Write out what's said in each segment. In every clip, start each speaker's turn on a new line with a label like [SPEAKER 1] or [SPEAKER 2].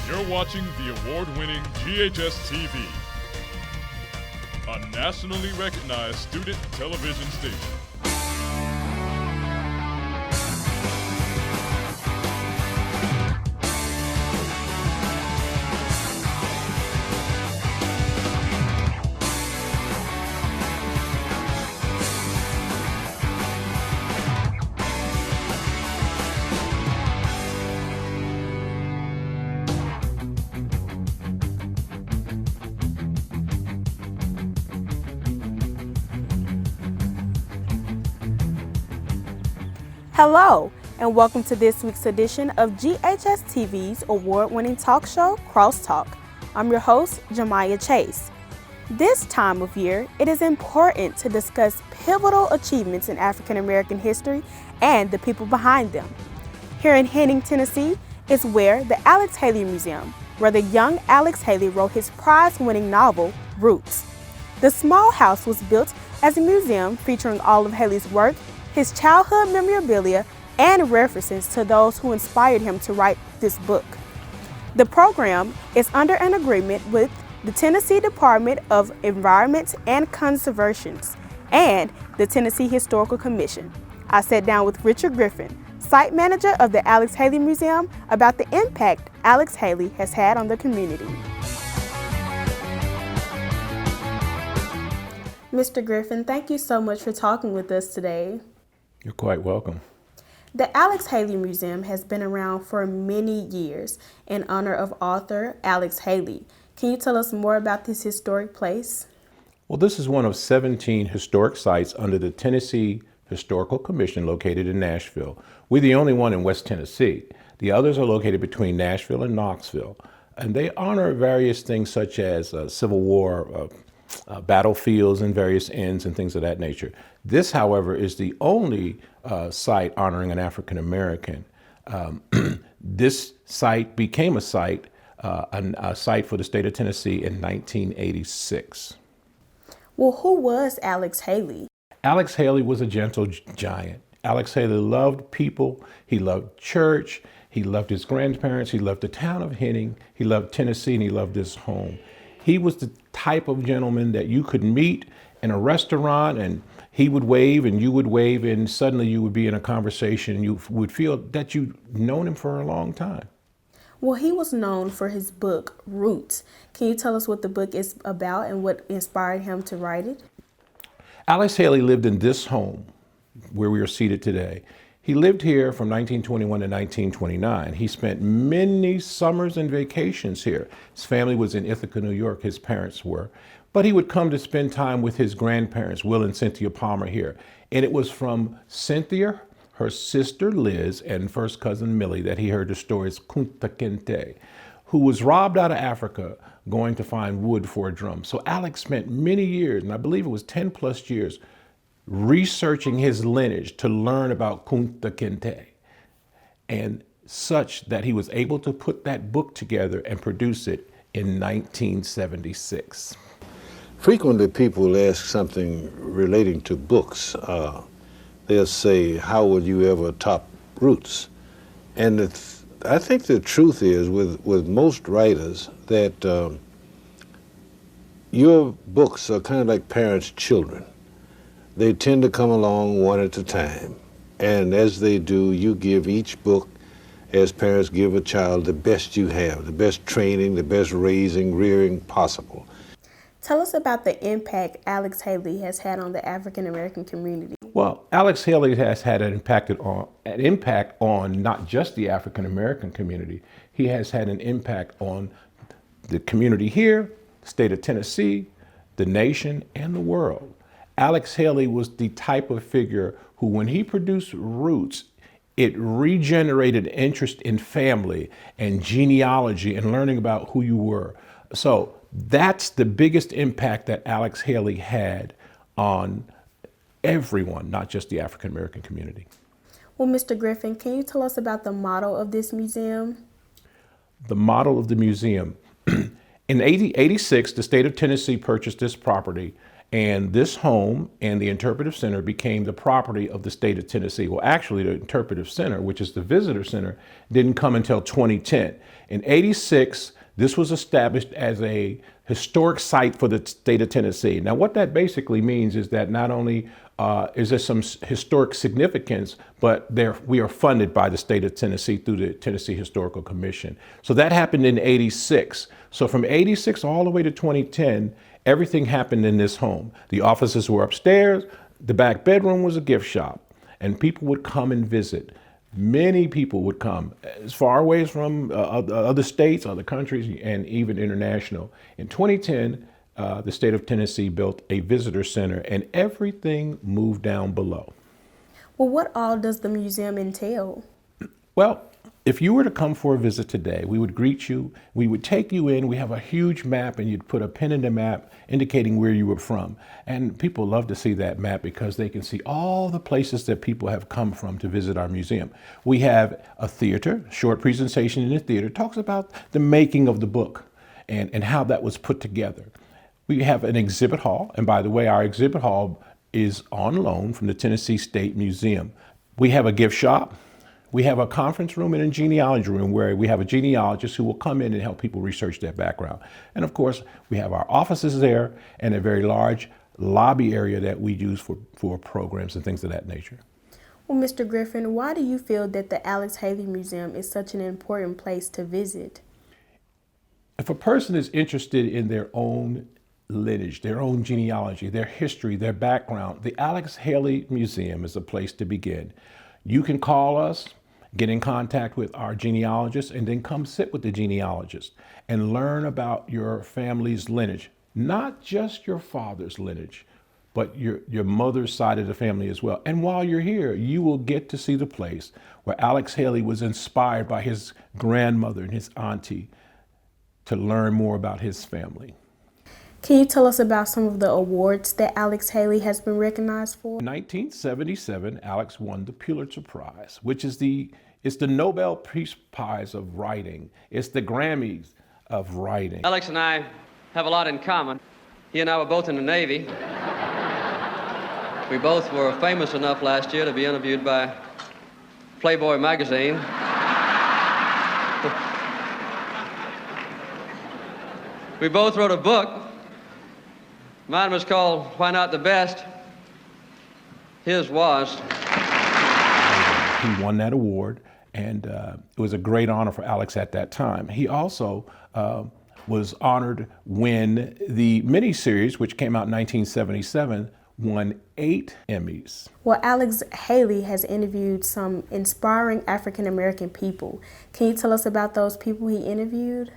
[SPEAKER 1] You're watching the award-winning GHS-TV, a nationally recognized student television station.
[SPEAKER 2] Hello, and welcome to this week's edition of GHS-TV's award-winning talk show, Crosstalk. I'm your host, Jamaia Chase. This time of year, it is important to discuss pivotal achievements in African American history and the people behind them. Here in Henning, Tennessee, is where the Alex Haley Museum, where the young Alex Haley wrote his prize-winning novel, Roots. The small house was built as a museum featuring all of Haley's work, his childhood memorabilia, and references to those who inspired him to write this book. The program is under an agreement with the Tennessee Department of Environment and Conservation and the Tennessee Historical Commission. I sat down with Richard Griffin, site manager of the Alex Haley Museum, about the impact Alex Haley has had on the community. Mr. Griffin, thank you so much for talking with us today.
[SPEAKER 3] You're quite welcome.
[SPEAKER 2] The Alex Haley Museum has been around for many years in honor of author Alex Haley. Can you tell us more about this historic place?
[SPEAKER 3] Well, this is one of 17 historic sites under the Tennessee Historical Commission located in Nashville. We're the only one in West Tennessee. The others are located between Nashville and Knoxville. And they honor various things such as Civil War, battlefields and various ends and things of that nature. This, however, is the only site honoring an African American. This site became a site for the state of Tennessee in 1986.
[SPEAKER 2] Well, who was Alex Haley?
[SPEAKER 3] Alex Haley was a gentle giant. Alex Haley loved people. He loved church. He loved his grandparents. He loved the town of Henning. He loved Tennessee, and he loved his home. He was the type of gentleman that you could meet in a restaurant and he would wave and you would wave and suddenly you would be in a conversation and you would feel that you'd known him for a long time.
[SPEAKER 2] Well, he was known for his book, Roots. Can you tell us what the book is about and what inspired him to write it?
[SPEAKER 3] Alex Haley lived in this home where we are seated today. He lived here from 1921 to 1929. He spent many summers and vacations here. His family was in Ithaca, New York, his parents were. But he would come to spend time with his grandparents, Will and Cynthia Palmer here. And it was from Cynthia, her sister Liz, and first cousin Millie that he heard the stories Kunta Kinte, who was robbed out of Africa going to find wood for a drum. So Alex spent many years, and I believe it was 10 plus years, researching his lineage to learn about Kunta Kinte, and such that he was able to put that book together and produce it in 1976.
[SPEAKER 4] Frequently people ask something relating to books. They'll say, how will you ever top Roots? And I think the truth is with most writers that your books are kind of like parents' children. They tend to come along one at a time. And as they do, you give each book, as parents give a child, the best you have, the best training, the best raising, rearing possible.
[SPEAKER 2] Tell us about the impact Alex Haley has had on the African American community.
[SPEAKER 3] Well, Alex Haley has had an impact on not just the African American community. He has had an impact on the community here, the state of Tennessee, the nation, and the world. Alex Haley was the type of figure who, when he produced Roots, it regenerated interest in family and genealogy and learning about who you were. So that's the biggest impact that Alex Haley had on everyone, not just the African American community.
[SPEAKER 2] Well, Mr. Griffin, can you tell us about the model of this museum?
[SPEAKER 3] The model of the museum. In 1986, the state of Tennessee purchased this property And this home and the Interpretive Center became the property of the state of Tennessee. Well, actually, the Interpretive Center, which is the visitor center, didn't come until 2010. In '86, this was established as a historic site for the state of Tennessee. Now, what that basically means is that not only is there some historic significance, but we are funded by the state of Tennessee through the Tennessee Historical Commission. So that happened in '86. So from '86 all the way to 2010, everything happened in this home. The offices were upstairs. The back bedroom was a gift shop, and people would come and visit. Many people would come as far away as from other states, other countries, and even international. In 2010, the state of Tennessee built a visitor center, and everything moved down below.
[SPEAKER 2] Well, what all does the museum entail?
[SPEAKER 3] Well, if you were to come for a visit today, we would greet you, we would take you in, we have a huge map, and you'd put a pin in the map indicating where you were from. And people love to see that map because they can see all the places that people have come from to visit our museum. We have a theater, short presentation in the theater, talks about the making of the book and how that was put together. We have an exhibit hall, and by the way, our exhibit hall is on loan from the Tennessee State Museum. We have a gift shop. We have a conference room and a genealogy room where we have a genealogist who will come in and help people research their background. And of course, we have our offices there and a very large lobby area that we use for programs and things of that nature.
[SPEAKER 2] Well, Mr. Griffin, why do you feel that the Alex Haley Museum is such an important place to visit?
[SPEAKER 3] If a person is interested in their own lineage, their own genealogy, their history, their background, the Alex Haley Museum is a place to begin. You can call us, get in contact with our genealogist, and then come sit with the genealogist and learn about your family's lineage, not just your father's lineage, but your mother's side of the family as well. And while you're here, you will get to see the place where Alex Haley was inspired by his grandmother and his auntie to learn more about his family.
[SPEAKER 2] Can you tell us about some of the awards that Alex Haley has been recognized for?
[SPEAKER 3] In 1977, Alex won the Pulitzer Prize, which is it's the Nobel Peace Prize of writing. It's the Grammys of writing.
[SPEAKER 5] Alex and I have a lot in common. He and I were both in the Navy. We both were famous enough last year to be interviewed by Playboy magazine. We both wrote a book. Mine was called Why Not the Best? His was.
[SPEAKER 3] He won that award, and it was a great honor for Alex at that time. He also was honored when the miniseries, which came out in 1977, won 8 Emmys.
[SPEAKER 2] Well, Alex Haley has interviewed some inspiring African American people. Can you tell us about those people he interviewed?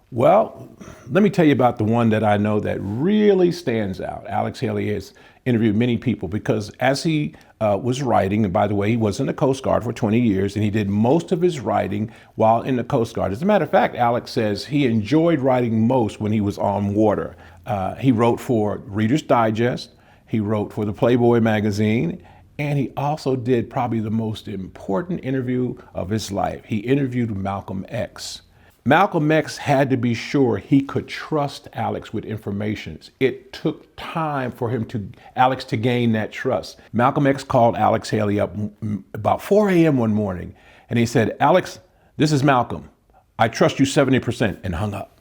[SPEAKER 3] Well, let me tell you about the one that I know that really stands out. Alex Haley has interviewed many people because as he was writing, and by the way, he was in the Coast Guard for 20 years, and he did most of his writing while in the Coast Guard. As a matter of fact, Alex says he enjoyed writing most when he was on water. He wrote for Reader's Digest, he wrote for the Playboy magazine, and he also did probably the most important interview of his life. He interviewed Malcolm X. Malcolm X had to be sure he could trust Alex with information. It took time for Alex to gain that trust. Malcolm X called Alex Haley up about 4 a.m. one morning, and he said, "Alex, this is Malcolm. I trust you 70%," and hung up.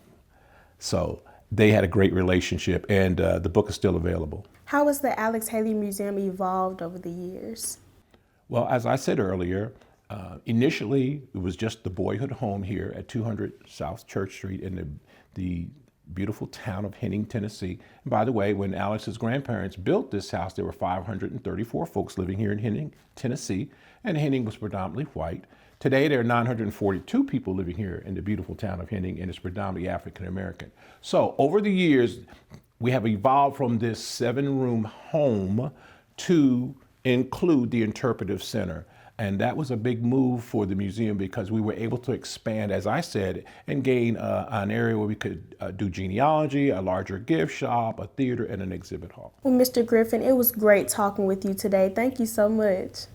[SPEAKER 3] So they had a great relationship, and the book is still available.
[SPEAKER 2] How has the Alex Haley Museum evolved over the years?
[SPEAKER 3] Well, as I said earlier, initially, it was just the boyhood home here at 200 South Church Street in the beautiful town of Henning, Tennessee. And by the way, when Alex's grandparents built this house, there were 534 folks living here in Henning, Tennessee, and Henning was predominantly white. Today, there are 942 people living here in the beautiful town of Henning, and it's predominantly African American. So over the years, we have evolved from this 7-room home to include the Interpretive Center. And that was a big move for the museum because we were able to expand, as I said, and gain an area where we could do genealogy, a larger gift shop, a theater, and an exhibit hall.
[SPEAKER 2] Well, Mr. Griffin, it was great talking with you today. Thank you so much.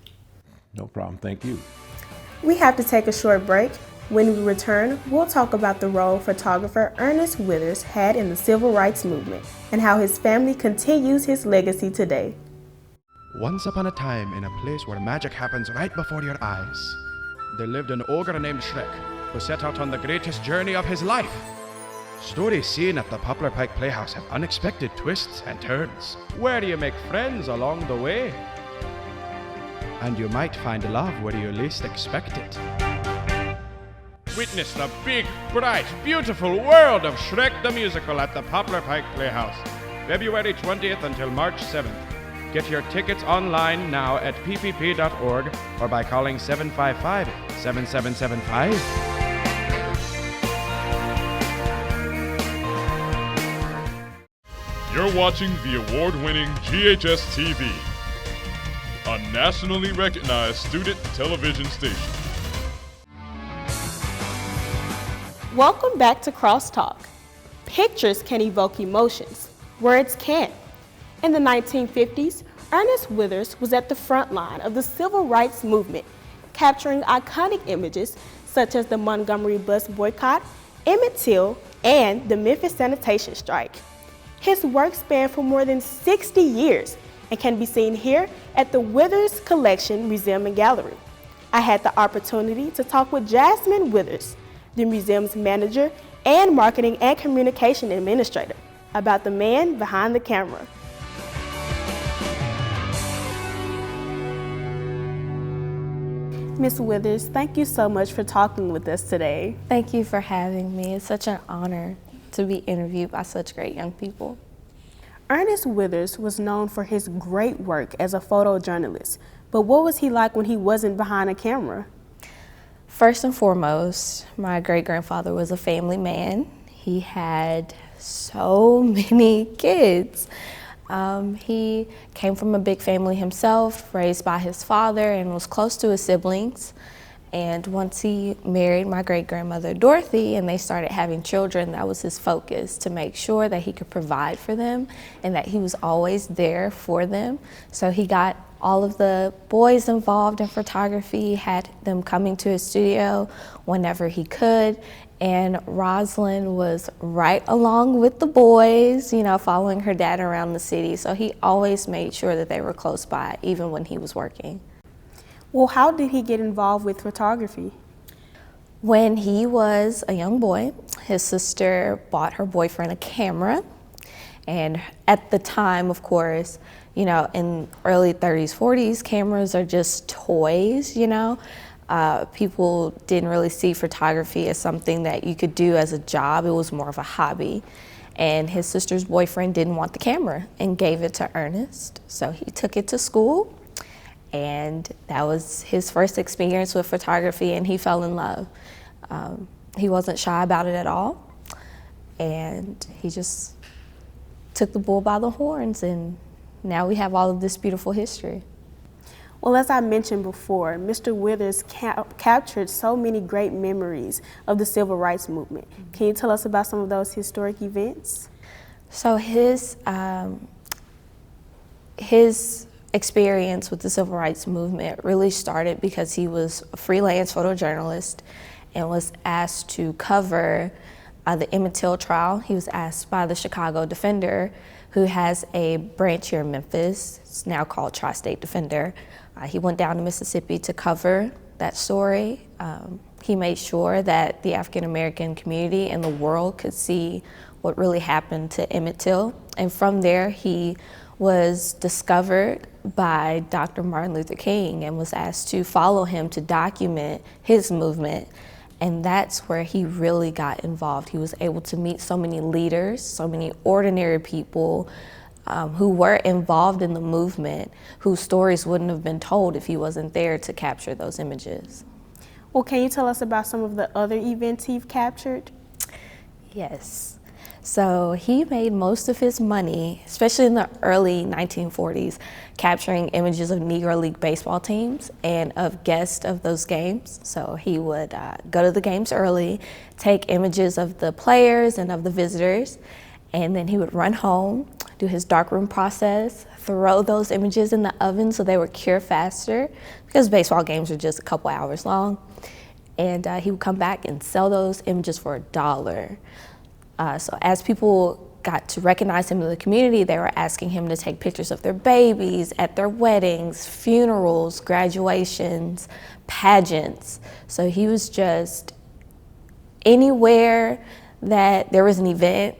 [SPEAKER 3] No problem. Thank you.
[SPEAKER 2] We have to take a short break. When we return, we'll talk about the role photographer Ernest Withers had in the civil rights movement and how his family continues his legacy today.
[SPEAKER 6] Once upon a time, in a place where magic happens right before your eyes, there lived an ogre named Shrek, who set out on the greatest journey of his life. Stories seen at the Poplar Pike Playhouse have unexpected twists and turns, where you make friends along the way. And you might find love where you least expect it. Witness the big, bright, beautiful world of Shrek the Musical at the Poplar Pike Playhouse, February 20th until March 7th. Get your tickets online now at ppp.org or by calling 755-7775.
[SPEAKER 1] You're watching the award-winning GHS-TV, a nationally recognized student television station.
[SPEAKER 2] Welcome back to Crosstalk. Pictures can evoke emotions, words can't. In the 1950s, Ernest Withers was at the front line of the civil rights movement, capturing iconic images such as the Montgomery bus boycott, Emmett Till, and the Memphis sanitation strike. His work spanned for more than 60 years and can be seen here at the Withers Collection Museum and Gallery. I had the opportunity to talk with Jasmine Withers, the museum's manager and marketing and communication administrator, about the man behind the camera. Ms. Withers, thank you so much for talking with us today.
[SPEAKER 7] Thank you for having me. It's such an honor to be interviewed by such great young people.
[SPEAKER 2] Ernest Withers was known for his great work as a photojournalist, but what was he like when he wasn't behind a camera?
[SPEAKER 7] First and foremost, my great-grandfather was a family man. He had so many kids. He came from a big family himself, raised by his father, and was close to his siblings. And once he married my great-grandmother Dorothy and they started having children, that was his focus, to make sure that he could provide for them and that he was always there for them. So he got all of the boys involved in photography, had them coming to his studio whenever he could. And Rosalind was right along with the boys, you know, following her dad around the city. So he always made sure that they were close by, even when he was working.
[SPEAKER 2] Well, how did he get involved with photography?
[SPEAKER 7] When he was a young boy, his sister bought her boyfriend a camera. And at the time, of course, you know, in early 30s, 40s, cameras are just toys, you know. People didn't really see photography as something that you could do as a job. It was more of a hobby. And his sister's boyfriend didn't want the camera and gave it to Ernest. So he took it to school. And that was his first experience with photography, and he fell in love. He wasn't shy about it at all, and he just took the bull by the horns, and now we have all of this beautiful history.
[SPEAKER 2] Well, as I mentioned before, Mr. Withers captured so many great memories of the civil rights movement. Can you tell us about some of those historic events?
[SPEAKER 7] So his experience with the civil rights movement really started because he was a freelance photojournalist and was asked to cover the Emmett Till trial. He was asked by the Chicago Defender, who has a branch here in Memphis. It's now called Tri-State Defender. He went down to Mississippi to cover that story. He made sure that the African American community and the world could see what really happened to Emmett Till. And from there, he was discovered by Dr. Martin Luther King and was asked to follow him to document his movement. And that's where he really got involved. He was able to meet so many leaders, so many ordinary people who were involved in the movement, whose stories wouldn't have been told if he wasn't there to capture those images.
[SPEAKER 2] Well, can you tell us about some of the other events he's captured?
[SPEAKER 7] Yes. So he made most of his money, especially in the early 1940s, capturing images of Negro League baseball teams and of guests of those games. So he would go to the games early, take images of the players and of the visitors, and then he would run home, do his darkroom process, throw those images in the oven so they would cure faster, because baseball games are just a couple hours long. and he would come back and sell those images for $1. So as people got to recognize him in the community, they were asking him to take pictures of their babies, at their weddings, funerals, graduations, pageants. So he was just anywhere that there was an event,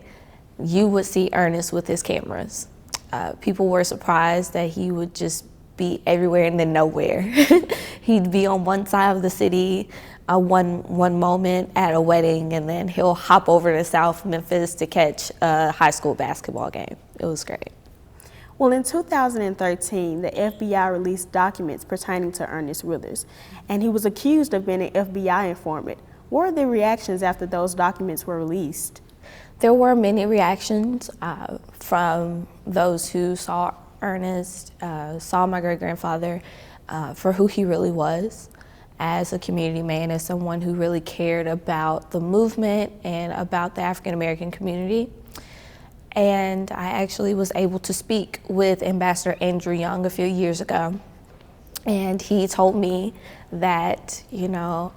[SPEAKER 7] you would see Ernest with his cameras. People were surprised that he would just be everywhere and then nowhere. He'd be on one side of the city one moment at a wedding, and then he'll hop over to South Memphis to catch a high school basketball game. It was great.
[SPEAKER 2] Well, in 2013, the FBI released documents pertaining to Ernest Withers, and he was accused of being an FBI informant. What were the reactions after those documents were released?
[SPEAKER 7] There were many reactions from those who saw Ernest, saw my great-grandfather for who he really was as a community man, as someone who really cared about the movement and about the African-American community. And I actually was able to speak with Ambassador Andrew Young a few years ago. And he told me that, you know,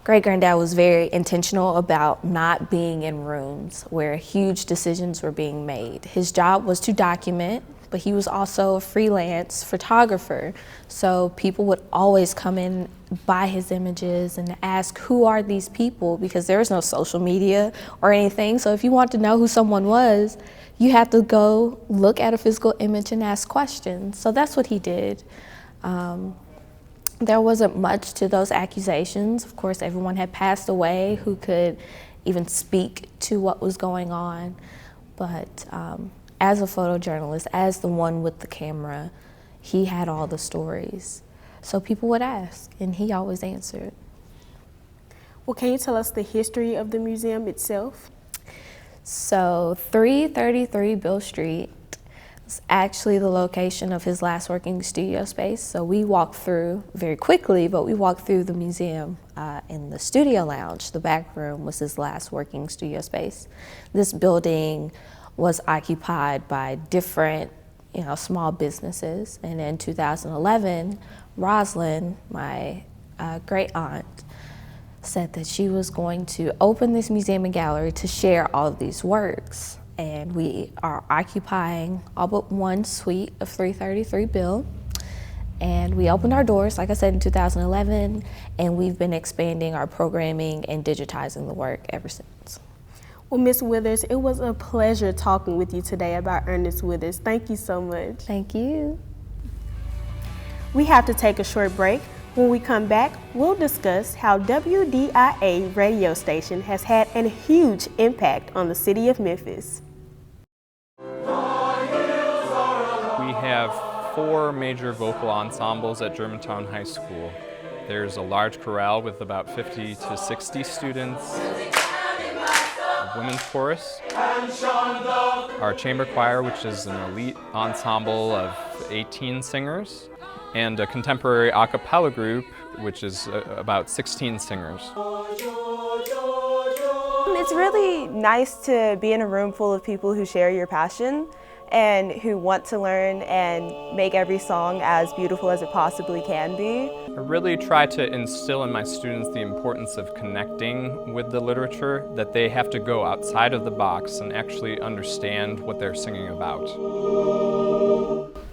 [SPEAKER 7] great-granddad was very intentional about not being in rooms where huge decisions were being made. His job was to document, but he was also a freelance photographer. So people would always come in, buy his images and ask, who are these people? Because there was no social media or anything. So if you want to know who someone was, you have to go look at a physical image and ask questions. So that's what he did. There wasn't much to those accusations. Of course, everyone had passed away who could even speak to what was going on. But as a photojournalist, as the one with the camera, he had all the stories. So people would ask, and he always answered.
[SPEAKER 2] Well, can you tell us the history of the museum itself?
[SPEAKER 7] So 333 Bill Street is actually the location of his last working studio space. So we walked through very quickly, but we walked through the museum in the studio lounge. The back room was his last working studio space. This building was occupied by different, small businesses. And in 2011, Rosalind, my great aunt, said that she was going to open this museum and gallery to share all of these works. And we are occupying all but one suite of 333 Bill. And we opened our doors, like I said, in 2011, and we've been expanding our programming and digitizing the work ever since.
[SPEAKER 2] Well, Ms. Withers, it was a pleasure talking with you today about Ernest Withers. Thank you so much.
[SPEAKER 7] Thank you.
[SPEAKER 2] We have to take a short break. When we come back, we'll discuss how WDIA Radio station has had a huge impact on the city of Memphis.
[SPEAKER 8] We have 4 major vocal ensembles at Germantown High School. There's a large chorale with about 50 to 60 students, a women's chorus, our chamber choir, which is an elite ensemble of 18 singers, and a contemporary a cappella group, which is about 16 singers.
[SPEAKER 9] It's really nice to be in a room full of people who share your passion and who want to learn and make every song as beautiful as it possibly can be.
[SPEAKER 8] I really try to instill in my students the importance of connecting with the literature, that they have to go outside of the box and actually understand what they're singing about.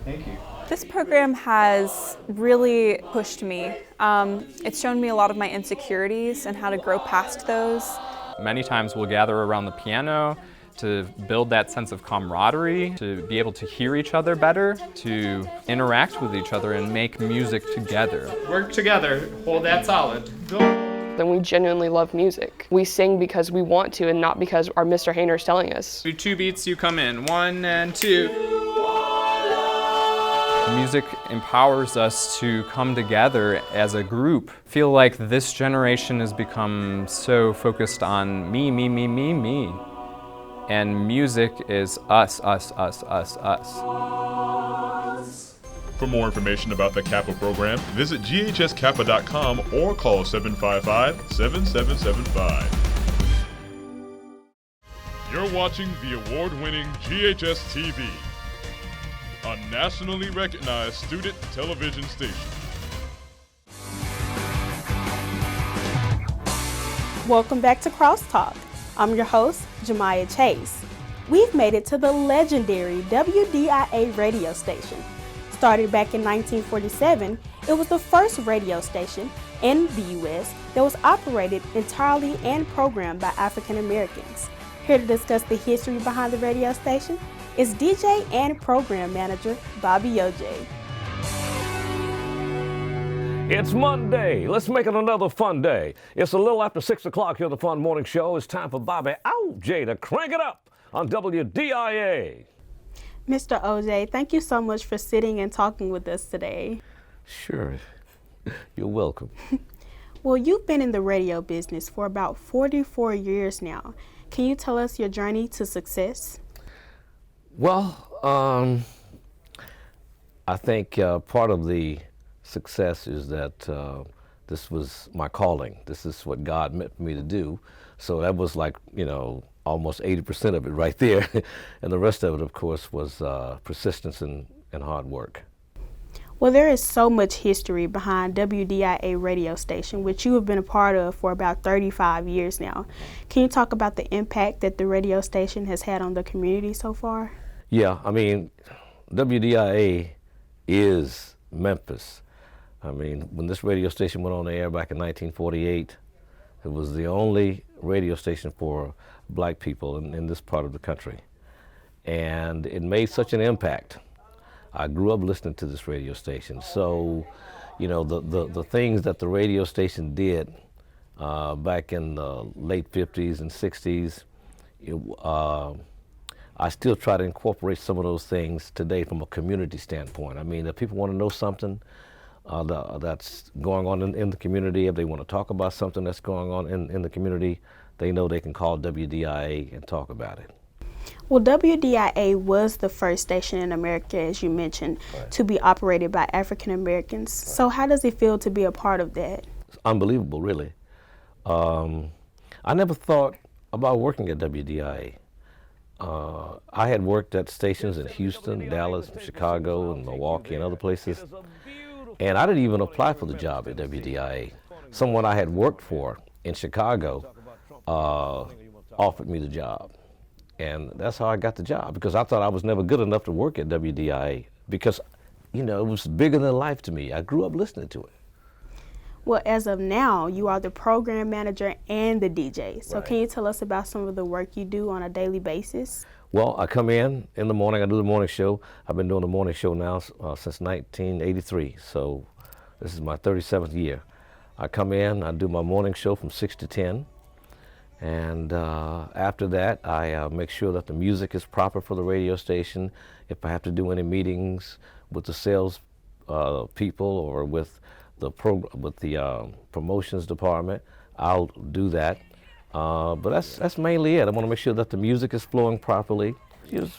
[SPEAKER 8] Thank you.
[SPEAKER 10] This program has really pushed me. It's shown me a lot of my insecurities and how to grow past those.
[SPEAKER 8] Many times we'll gather around the piano to build that sense of camaraderie, to be able to hear each other better, to interact with each other and make music together. Work together, hold that solid. Go.
[SPEAKER 11] Then we genuinely love music. We sing because we want to and not because our Mr. Hayner is telling us.
[SPEAKER 8] 2 beats, you come in. 1 and 2. Music empowers us to come together as a group. I feel like this generation has become so focused on me. And music is us.
[SPEAKER 1] For more information about the Kappa program, visit ghskappa.com or call 755-7775. You're watching the award-winning GHS-TV, a nationally recognized student television station.
[SPEAKER 2] Welcome back to Crosstalk. I'm your host, Jamaia Chase. We've made it to the legendary WDIA radio station. Started back in 1947, it was the first radio station in the U.S. that was operated entirely and programmed by African Americans. Here to discuss the history behind the radio station is DJ and program manager Bobby OJ.
[SPEAKER 12] It's Monday. Let's make it another fun day. It's a little after 6 o'clock here on the Fun Morning Show. It's time for Bobby OJ to crank it up on WDIA.
[SPEAKER 2] Mr. OJ, thank you so much for sitting and talking with us today.
[SPEAKER 12] Sure. You're welcome.
[SPEAKER 2] Well, you've been in the radio business for about 44 years now. Can you tell us your journey to success?
[SPEAKER 12] Well, I think part of the success is that this was my calling. This is what God meant for me to do. So that was like, almost 80% of it right there. And the rest of it, of course, was persistence and hard work.
[SPEAKER 2] Well, there is so much history behind WDIA radio station, which you have been a part of for about 35 years now. Can you talk about the impact that the radio station has had on the community so far?
[SPEAKER 12] Yeah, WDIA is Memphis. When this radio station went on the air back in 1948, it was the only radio station for black people in this part of the country. And it made such an impact. I grew up listening to this radio station. So, the things that the radio station did back in the late 50s and 60s, I still try to incorporate some of those things today from a community standpoint. If people want to know something that's going on in the community, if they want to talk about something that's going on in the community, they know they can call WDIA and talk about it.
[SPEAKER 2] Well, WDIA was the first station in America, as you mentioned, to be operated by African Americans. So how does it feel to be a part of that?
[SPEAKER 12] It's unbelievable, really. I never thought about working at WDIA. I had worked at stations in Houston, Dallas, Chicago, and Milwaukee, and other places. And I didn't even apply for the job at WDIA. Someone I had worked for in Chicago offered me the job. And that's how I got the job, because I thought I was never good enough to work at WDIA because, it was bigger than life to me. I grew up listening to it.
[SPEAKER 2] Well, as of now, you are the program manager and the DJ. So Can you tell us about some of the work you do on a daily basis?
[SPEAKER 12] Well, I come in the morning, I do the morning show. I've been doing the morning show now since 1983, so this is my 37th year. I come in, I do my morning show from 6 to 10, and after that, I make sure that the music is proper for the radio station. If I have to do any meetings with the sales people or with the promotions department, I'll do that. But that's mainly it. I want to make sure that the music is flowing properly. It's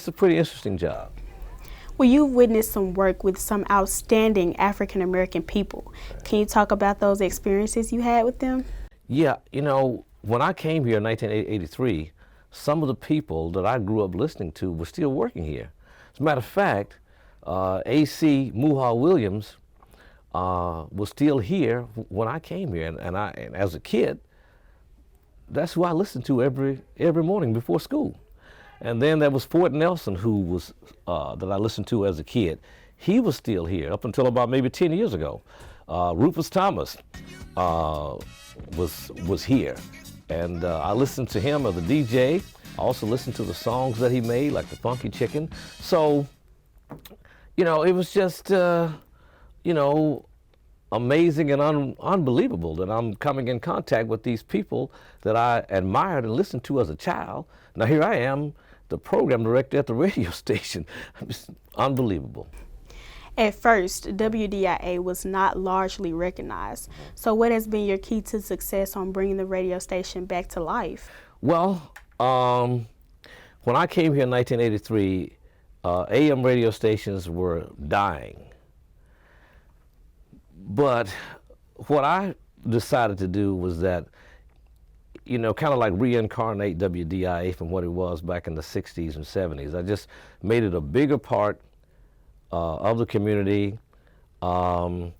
[SPEAKER 12] a pretty interesting job.
[SPEAKER 2] Well, you've witnessed some work with some outstanding African American people. Can you talk about those experiences you had with them?
[SPEAKER 12] Yeah, when I came here in 1983, some of the people that I grew up listening to were still working here. As a matter of fact, A.C. Muha Williams was still here when I came here, and as a kid, that's who I listened to every morning before school. And then there was Fort Nelson, who was that I listened to as a kid. He was still here up until about maybe 10 years ago. Rufus Thomas was here, and I listened to him as a DJ. I also listened to the songs that he made, like the Funky Chicken. So, it was just amazing and unbelievable that I'm coming in contact with these people that I admired and listened to as a child. Now here I am, the program director at the radio station. It's unbelievable.
[SPEAKER 2] At first, WDIA was not largely recognized. So what has been your key to success on bringing the radio station back to life?
[SPEAKER 12] Well, when I came here in 1983, AM radio stations were dying. But what I decided to do was that, kind of like reincarnate WDIA from what it was back in the 60s and 70s. I just made it a bigger part of the community and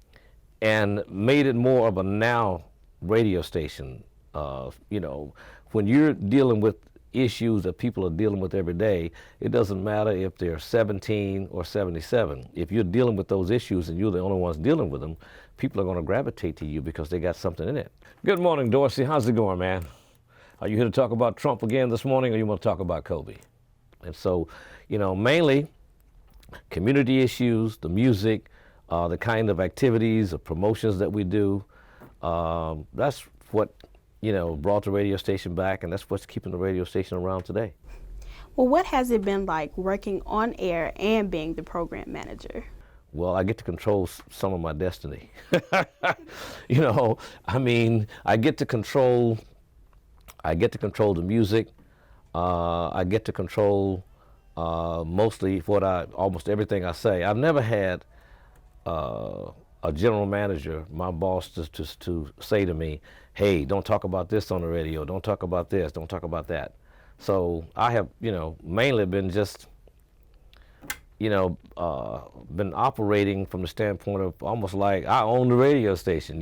[SPEAKER 12] made it more of a now radio station. When you're dealing with issues that people are dealing with every day, it doesn't matter if they're 17 or 77. If you're dealing with those issues and you're the only ones dealing with them, people are going to gravitate to you because they got something in it. Good morning, Dorsey. How's it going, man? Are you here to talk about Trump again this morning, or you want to talk about Kobe? And so, mainly community issues, the music, the kind of activities, the promotions that we do. That's what brought the radio station back, and that's what's keeping the radio station around today.
[SPEAKER 2] Well, what has it been like working on air and being the program manager?
[SPEAKER 12] Well, I get to control some of my destiny. I get to control the music. I get to control mostly almost everything I say. I've never had a general manager, my boss, to say to me, hey, don't talk about this on the radio, don't talk about this, don't talk about that. So I have, mainly been just, been operating from the standpoint of almost like I own the radio station,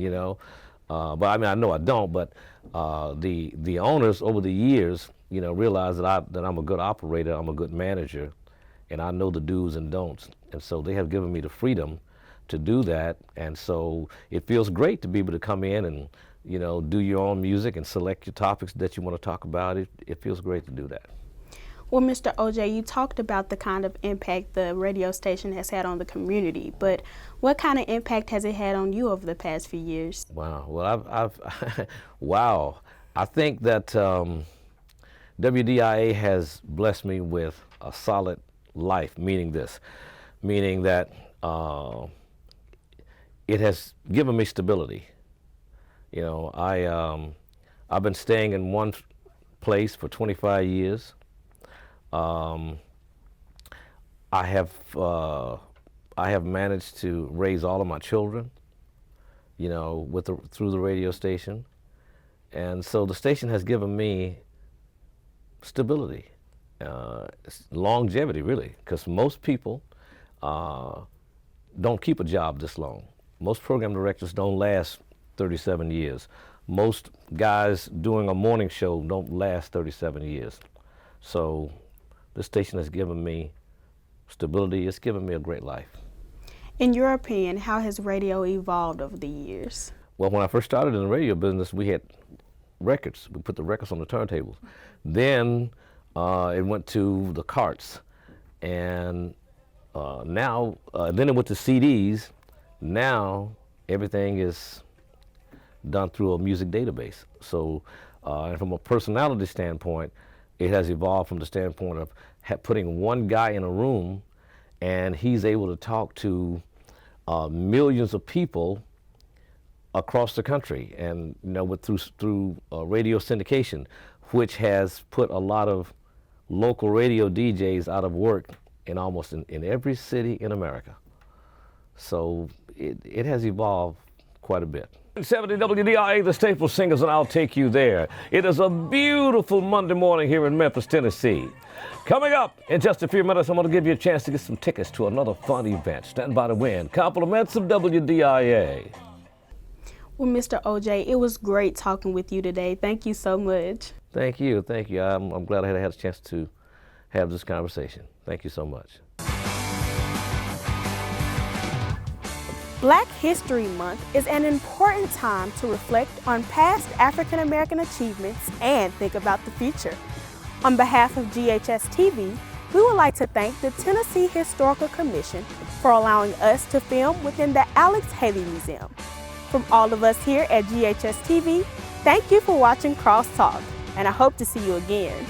[SPEAKER 12] But I know I don't, but the owners over the years, realize that I'm a good operator, I'm a good manager, and I know the do's and don'ts. And so they have given me the freedom to do that, and so it feels great to be able to come in and do your own music and select your topics that you want to talk about. It feels great to do that.
[SPEAKER 2] Well, Mr. OJ, you talked about the kind of impact the radio station has had on the community, but what kind of impact has it had on you over the past few years?
[SPEAKER 12] Wow. Well, wow. I think that WDIA has blessed me with a solid life, meaning that it has given me stability. I've been staying in one place for 25 years. I have managed to raise all of my children, through the radio station, and so the station has given me stability, longevity, really, because most people don't keep a job this long. Most program directors don't last 37 years. Most guys doing a morning show don't last 37 years. So this station has given me stability. It's given me a great life.
[SPEAKER 2] In your opinion, how has radio evolved over the years?
[SPEAKER 12] Well, when I first started in the radio business, we had records. We put the records on the turntables. Then it went to the carts, and now, then it went to CDs. Now everything is done through a music database. So, and from a personality standpoint, it has evolved from the standpoint of putting one guy in a room, and he's able to talk to millions of people across the country, and through radio syndication, which has put a lot of local radio DJs out of work in almost in every city in America. So it has evolved quite a bit. 70 WDIA, the Staple Singers, and I'll take you there. It is a beautiful Monday morning here in Memphis, Tennessee. Coming up in just a few minutes, I'm going to give you a chance to get some tickets to another fun event. Stand by to win. Compliments of WDIA.
[SPEAKER 2] Well, Mr. OJ, it was great talking with you today. Thank you so much.
[SPEAKER 12] Thank you. Thank you. I'm glad I had a chance to have this conversation. Thank you so much.
[SPEAKER 2] Black History Month is an important time to reflect on past African American achievements and think about the future. On behalf of GHS-TV, we would like to thank the Tennessee Historical Commission for allowing us to film within the Alex Haley Museum. From all of us here at GHS-TV, thank you for watching Crosstalk, and I hope to see you again.